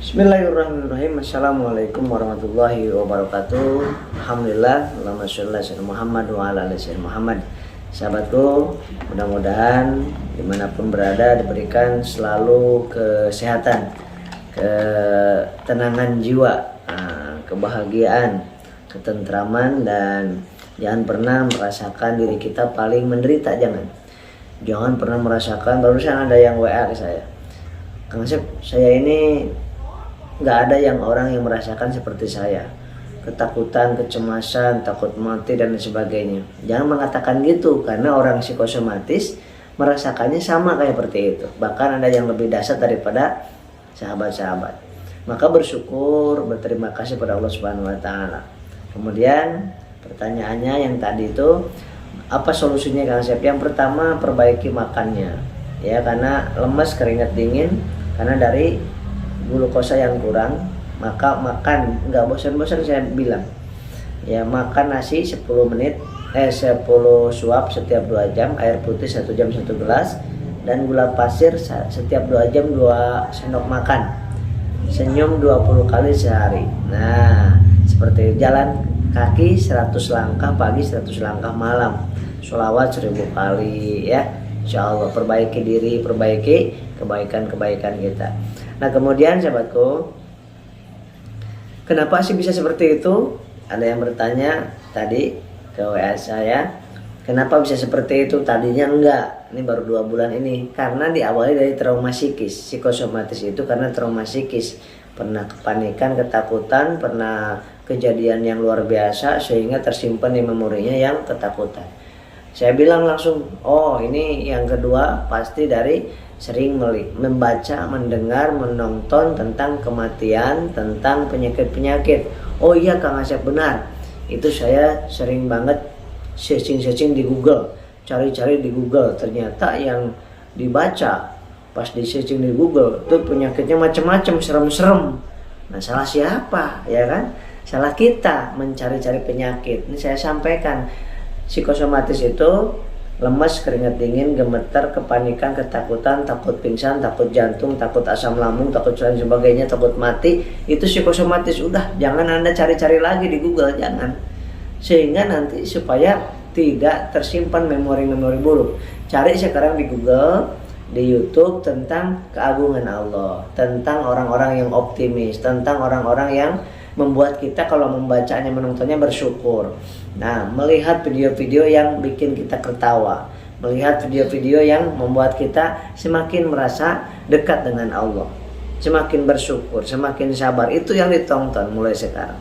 Bismillahirrahmanirrahim. Assalamualaikum warahmatullahi wabarakatuh. Alhamdulillah, Allahumma sholli ala sayyidina Muhammad wa ala ali sayyidina Muhammad. Sahabatku, mudah-mudahan dimanapun berada diberikan selalu kesehatan, ketenangan jiwa, kebahagiaan, ketentraman, dan jangan pernah merasakan diri kita paling menderita. Jangan pernah merasakan. Barusan ada yang WA ke saya, Kang Asep, saya ini nggak ada yang orang yang merasakan seperti saya, ketakutan, kecemasan, takut mati dan sebagainya. Jangan mengatakan gitu, karena orang psikosomatis merasakannya sama kayak seperti itu. Bahkan ada yang lebih dahsyat daripada sahabat-sahabat. Maka bersyukur, berterima kasih pada Allah Subhanahu Wa Taala. Kemudian pertanyaannya yang tadi itu, apa solusinya Kang Asep? Yang pertama, perbaiki makannya, ya, karena lemes, keringat dingin, karena dari glukosa yang kurang. Maka makan nggak bosan-bosan, saya bilang ya, makan nasi 10 suap setiap 2 jam, air putih 1 jam 1 gelas, dan gula pasir setiap 2 jam 2 sendok makan. Senyum 20 kali sehari. Nah, seperti jalan kaki 100 langkah pagi, 100 langkah malam, sholawat 1000 kali, ya. Insya Allah perbaiki diri, perbaiki kebaikan-kebaikan kita. Nah, kemudian sahabatku, kenapa sih bisa seperti itu? Ada yang bertanya tadi ke WA saya, kenapa bisa seperti itu? Tadinya enggak, ini baru 2 bulan ini. Karena diawali dari trauma psikis. Psikosomatis itu karena trauma psikis, pernah kepanikan, ketakutan, pernah kejadian yang luar biasa sehingga tersimpan di memorinya yang ketakutan. Saya bilang langsung, oh ini yang kedua pasti dari sering membaca, mendengar, menonton tentang kematian, tentang penyakit-penyakit. Oh iya Kang Asep, benar. Itu saya sering banget searching di Google, cari-cari di Google. Ternyata yang dibaca pas di searching di Google itu penyakitnya macam-macam, serem-serem. Nah, salah siapa, ya kan? Salah kita mencari-cari penyakit. Ini saya sampaikan, psikosomatis itu lemas, keringat dingin, gemetar, kepanikan, ketakutan, takut pingsan, takut jantung, takut asam lambung, takut dan sebagainya, takut mati. Itu psikosomatis. Udah, jangan Anda cari-cari lagi di Google, jangan. Sehingga nanti supaya tidak tersimpan memori-memori buruk. Cari sekarang di Google, di YouTube tentang keagungan Allah, tentang orang-orang yang optimis, tentang orang-orang yang membuat kita kalau membacanya, menontonnya bersyukur. Nah, melihat video-video yang bikin kita tertawa, melihat video-video yang membuat kita semakin merasa dekat dengan Allah, semakin bersyukur, semakin sabar. Itu yang ditonton mulai sekarang.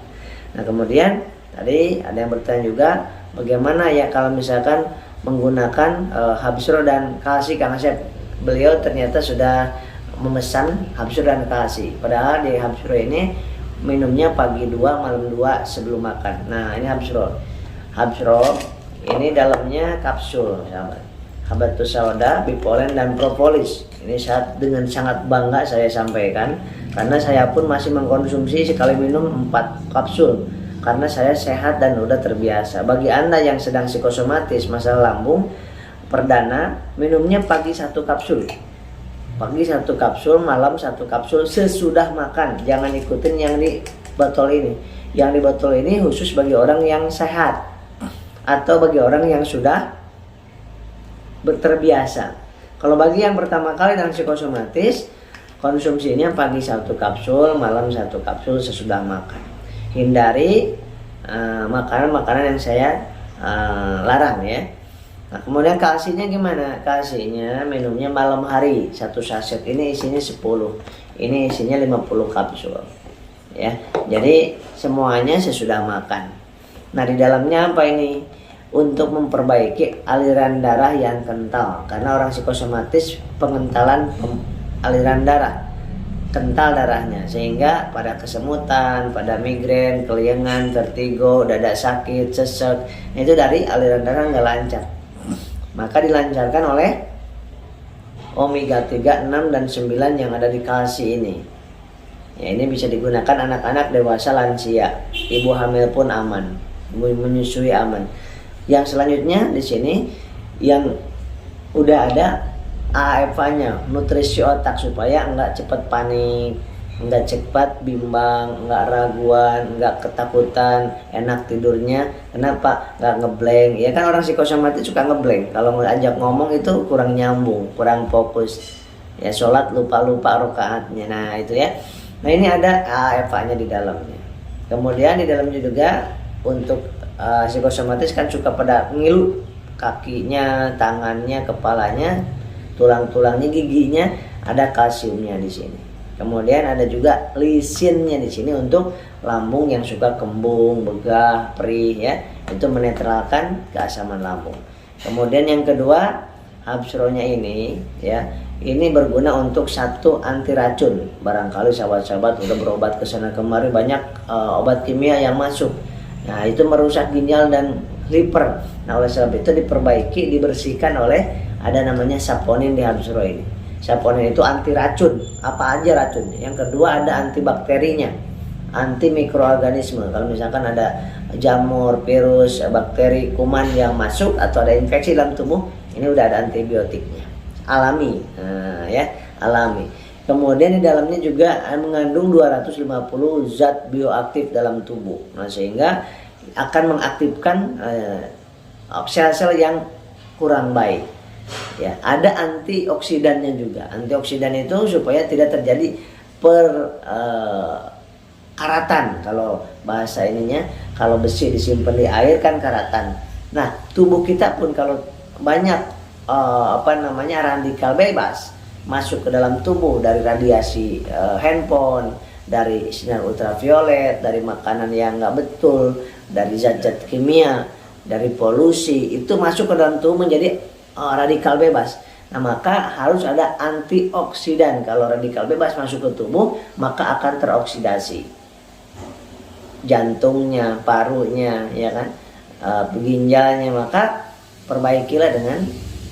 Nah, kemudian tadi ada yang bertanya juga, bagaimana ya kalau misalkan menggunakan Habsro dan Kalsi, Kang Asep? Beliau ternyata sudah memesan Habsro dan Kalsi. Padahal di Habsro ini minumnya pagi 2, malam 2 sebelum makan. Nah, ini Habsro ini dalamnya kapsul, sahabat. Habatus sauda, bipolen, dan propolis. Ini dengan sangat bangga saya sampaikan, karena saya pun masih mengkonsumsi sekali minum 4 kapsul karena saya sehat dan udah terbiasa. Bagi Anda yang sedang psikosomatis masalah lambung, perdana minumnya pagi 1 kapsul. Pagi 1 kapsul, malam 1 kapsul sesudah makan. Jangan ikutin yang di botol ini. Yang di botol ini khusus bagi orang yang sehat atau bagi orang yang sudah terbiasa. Kalau bagi yang pertama kali dengan psikosomatis, konsumsinya pagi 1 kapsul, malam 1 kapsul sesudah makan. Hindari makanan-makanan yang saya larang, ya. Nah, kemudian kalsinya gimana? Kalsinya minumnya malam hari. 1 saset ini isinya 10. Ini isinya 50 kapsul. Ya. Jadi semuanya sesudah makan. Nah, di dalamnya apa ini? Untuk memperbaiki aliran darah yang kental. Karena orang psikosomatis pengentalan aliran darah, kental darahnya, sehingga pada kesemutan, pada migrain, keliengan, vertigo, dada sakit, sesek, itu dari aliran darah nggak lancar. Maka dilancarkan oleh omega 3, 6, dan 9 yang ada di kalsi ini. Ya, ini bisa digunakan anak-anak, dewasa, lansia, ibu hamil pun aman, ibu menyusui aman. Yang selanjutnya di sini yang udah ada AFA-nya, nutrisi otak, supaya enggak cepat panik, nggak cepat bimbang, nggak raguan, nggak ketakutan, enak tidurnya. Kenapa? Nggak ngeblank. Ya kan orang psikosomatis suka ngeblank. Kalau ngajak ngomong itu kurang nyambung, kurang fokus. Ya sholat lupa-lupa rokaatnya. Nah itu ya. Nah ini ada AFA-nya di dalamnya. Kemudian di dalamnya juga untuk psikosomatis kan suka pada ngilu kakinya, tangannya, kepalanya, tulang-tulangnya, giginya, ada kalsiumnya di sini. Kemudian ada juga lisinnya di sini untuk lambung yang suka kembung, begah, perih ya. Itu menetralkan keasaman lambung. Kemudian yang kedua, Habsro-nya ini ya. Ini berguna untuk satu anti racun. Barangkali sahabat-sahabat udah berobat ke sana kemari banyak obat kimia yang masuk. Nah, itu merusak ginjal dan liver. Nah, oleh sebab itu diperbaiki, dibersihkan oleh ada namanya saponin di Habsro ini. Saponin itu anti racun, apa aja racunnya. Yang kedua ada antibakterinya, anti mikroorganisme. Kalau misalkan ada jamur, virus, bakteri, kuman yang masuk atau ada infeksi dalam tubuh, ini udah ada antibiotiknya, alami, ya alami. Kemudian di dalamnya juga mengandung 250 zat bioaktif dalam tubuh. Nah sehingga akan mengaktifkan sel-sel yang kurang baik. Ya, ada antioksidannya juga. Antioksidan itu supaya tidak terjadi karatan. Kalau bahasa ininya, kalau besi disimpan di air kan karatan. Nah, tubuh kita pun kalau banyak radikal bebas masuk ke dalam tubuh dari radiasi handphone, dari sinar ultraviolet, dari makanan yang nggak betul, dari zat-zat kimia, dari polusi, itu masuk ke dalam tubuh menjadi radikal bebas. Nah maka harus ada antioksidan. Kalau radikal bebas masuk ke tubuh maka akan teroksidasi jantungnya, parunya, ya kan, ginjalnya. Maka perbaikilah dengan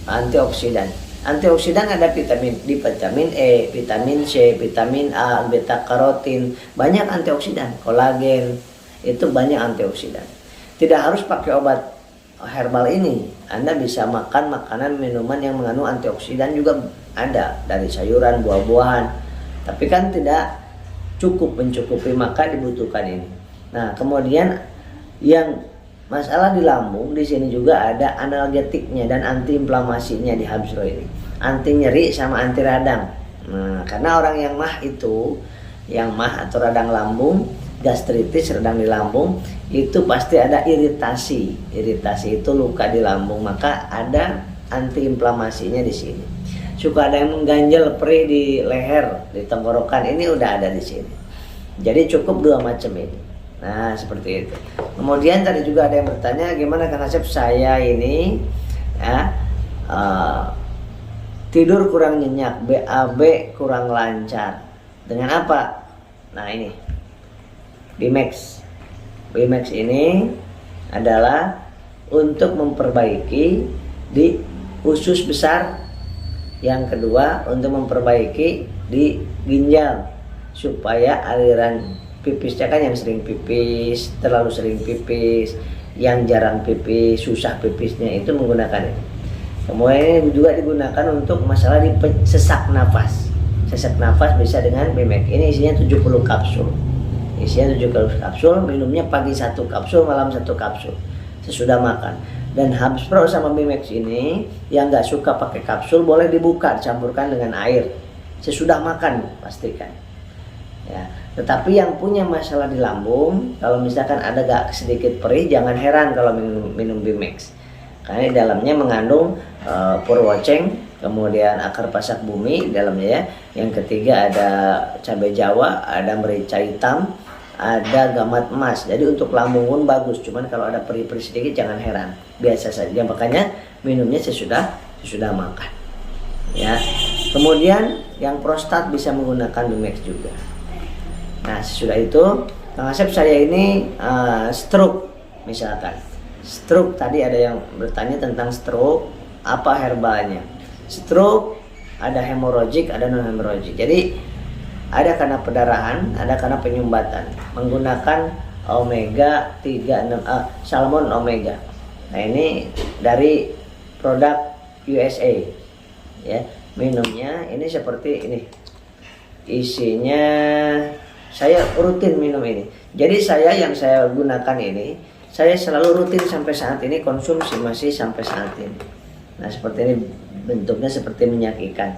antioksidan. Antioksidan ada vitamin D, vitamin E, vitamin C, vitamin A, beta karotin, banyak antioksidan, kolagen, itu banyak antioksidan. Tidak harus pakai obat herbal ini, Anda bisa makan makanan, minuman yang mengandung antioksidan juga ada dari sayuran, buah-buahan. Tapi kan tidak cukup mencukupi, maka dibutuhkan ini. Nah, kemudian yang masalah di lambung, di sini juga ada analgetiknya dan antiinflamasinya di Habsro ini. Anti nyeri sama anti radang. Nah, karena orang yang mah itu, yang mah atau radang lambung, gastritis, radang di lambung, itu pasti ada iritasi. Iritasi itu luka di lambung, maka ada antiinflamasinya di sini. Suka ada yang mengganjal, perih di leher, di tenggorokan, ini udah ada di sini. Jadi cukup dua macam ini. Nah, seperti itu. Kemudian tadi juga ada yang bertanya, gimana Kang Asep, saya ini ya, tidur kurang nyenyak, BAB kurang lancar. Dengan apa? Nah ini Bimax. Bimax ini adalah untuk memperbaiki di usus besar. Yang kedua untuk memperbaiki di ginjal supaya aliran pipisnya, kan yang sering pipis, terlalu sering pipis, yang jarang pipis, susah pipisnya, itu menggunakan ini. Kemudian ini juga digunakan untuk masalah di sesak nafas. Sesak nafas bisa dengan Bimax. Ini isinya 70 kapsul. Isinya 70 kapsul, minumnya pagi 1 kapsul, malam 1 kapsul sesudah makan. Dan Habsro sama Bimax ini yang nggak suka pakai kapsul boleh dibuka, campurkan dengan air sesudah makan, pastikan. Ya, tetapi yang punya masalah di lambung, kalau misalkan ada gak sedikit perih, jangan heran kalau minum Bimax. Karena di dalamnya mengandung purwoceng, kemudian akar pasak bumi di dalamnya ya. Yang ketiga ada cabai Jawa, ada merica hitam, ada gamat emas. Jadi untuk lambung pun bagus. Cuman kalau ada perih-perih sedikit jangan heran, biasa saja. Makanya minumnya sesudah makan. Ya. Kemudian yang prostat bisa menggunakan Bimax juga. Nah sesudah itu, Kang Asep, saya ini stroke misalkan. Stroke, tadi ada yang bertanya tentang stroke, apa herbalnya. Stroke ada hemorrhagic, ada non hemorrhagic. Jadi ada karena pendarahan, ada karena penyumbatan. Menggunakan omega 36 salmon omega. Nah ini dari produk USA. Ya, minumnya ini seperti ini. isinya saya rutin minum ini. Jadi yang saya gunakan ini saya selalu rutin sampai saat ini, konsumsi masih sampai saat ini. Nah seperti ini, bentuknya seperti minyak ikan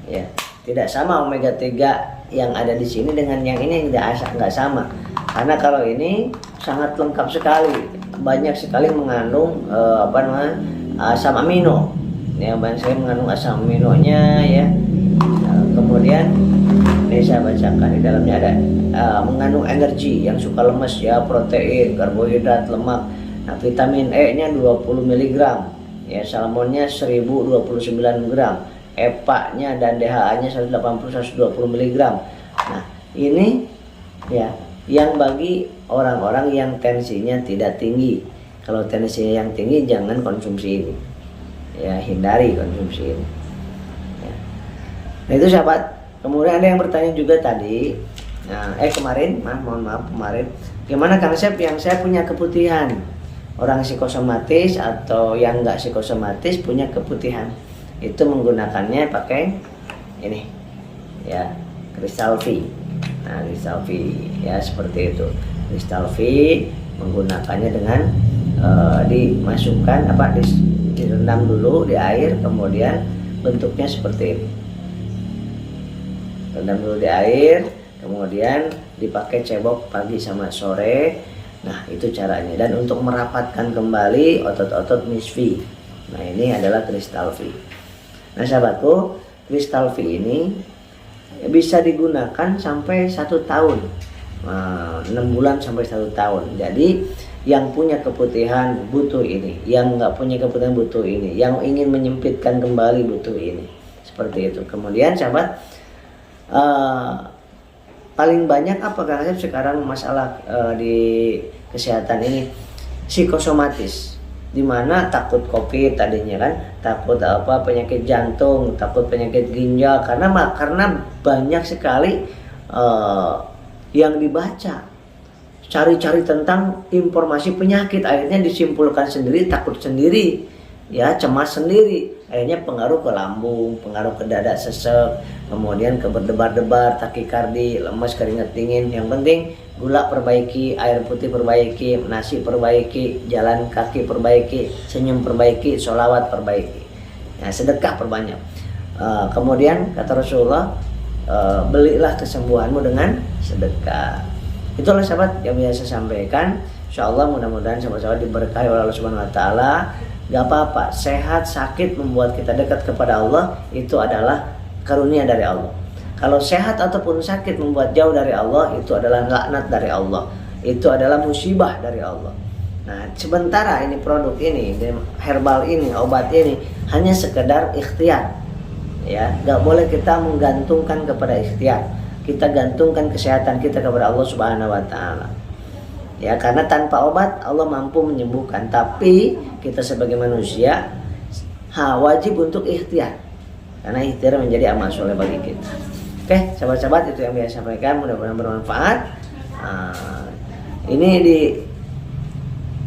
ya, tidak sama omega 3 yang ada di sini dengan yang ini, nggak sama. Karena kalau ini sangat lengkap sekali, banyak sekali mengandung asam amino ya, saya mengandung asam aminonya ya. Kemudian ini saya bacakan, di dalamnya ada mengandung energi yang suka lemes ya, protein, karbohidrat, lemak. Nah, vitamin E nya 20 mg ya, salmonnya 1029 gram, EPA nya dan DHA nya 180-120 mg. Nah ini ya yang bagi orang-orang yang tensinya tidak tinggi. Kalau tensinya yang tinggi jangan konsumsi ini ya, hindari konsumsi ini ya. Nah itu sahabat. Kemudian ada yang bertanya juga tadi, kemarin, mohon maaf kemarin, gimana Kang Sep yang saya punya keputihan, orang psikosomatis atau yang enggak psikosomatis punya keputihan, itu menggunakannya pakai ini ya, Crystal V. Nah Crystal V ya seperti itu. Crystal V menggunakannya dengan dimasukkan direndam dulu di air, kemudian bentuknya seperti ini. Rendam dulu di air, kemudian dipakai cebok pagi sama sore. Nah itu caranya. Dan untuk merapatkan kembali otot-otot misfi, nah ini adalah Crystal V. Nah sahabatku, Crystal V ini bisa digunakan sampai 1 tahun, 6 bulan sampai 1 tahun. Jadi yang punya keputihan butuh ini, yang nggak punya keputihan butuh ini, yang ingin menyempitkan kembali butuh ini, seperti itu. Kemudian sahabat, paling banyak apa karena sekarang masalah di kesehatan ini psikosomatis, dimana takut COVID tadinya kan, takut penyakit jantung, takut penyakit ginjal, karena banyak sekali yang dibaca, cari-cari tentang informasi penyakit, akhirnya disimpulkan sendiri, takut sendiri ya, cemas sendiri, akhirnya pengaruh ke lambung, pengaruh ke dada sesek, kemudian ke berdebar-debar, takikardi, lemas, keringat dingin. Yang penting gula perbaiki, air putih perbaiki, nasi perbaiki, jalan kaki perbaiki, senyum perbaiki, sholawat perbaiki ya, sedekah perbanyak. Kemudian kata Rasulullah, belilah kesembuhanmu dengan sedekah. Itulah sahabat yang biasa saya sampaikan. Insyaallah mudah-mudahan sahabat-sahabat diberkahi oleh Allah Subhanahu wa taala. Gak apa-apa, sehat sakit membuat kita dekat kepada Allah, itu adalah karunia dari Allah. Kalau sehat ataupun sakit membuat jauh dari Allah, itu adalah laknat dari Allah, itu adalah musibah dari Allah. Nah sementara ini produk ini, herbal ini, obat ini hanya sekedar ikhtiar ya, gak boleh kita menggantungkan kepada ikhtiar, kita gantungkan kesehatan kita kepada Allah Subhanahu wa taala ya, karena tanpa obat Allah mampu menyembuhkan, tapi kita sebagai manusia wajib untuk ikhtiar, karena ikhtiar menjadi amal soleh bagi kita. Oke sahabat-sahabat, itu yang biasa sampaikan, mudah-mudahan bermanfaat. Ini di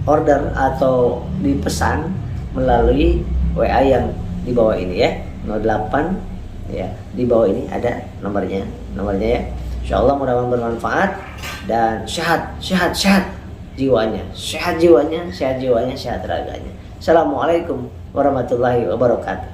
order atau dipesan melalui WA yang di bawah ini ya, 08 ya, di bawah ini ada nomornya ya. Insyaallah mudah-mudahan bermanfaat dan sehat jiwanya, sehat raganya. Assalamualaikum warahmatullahi wabarakatuh.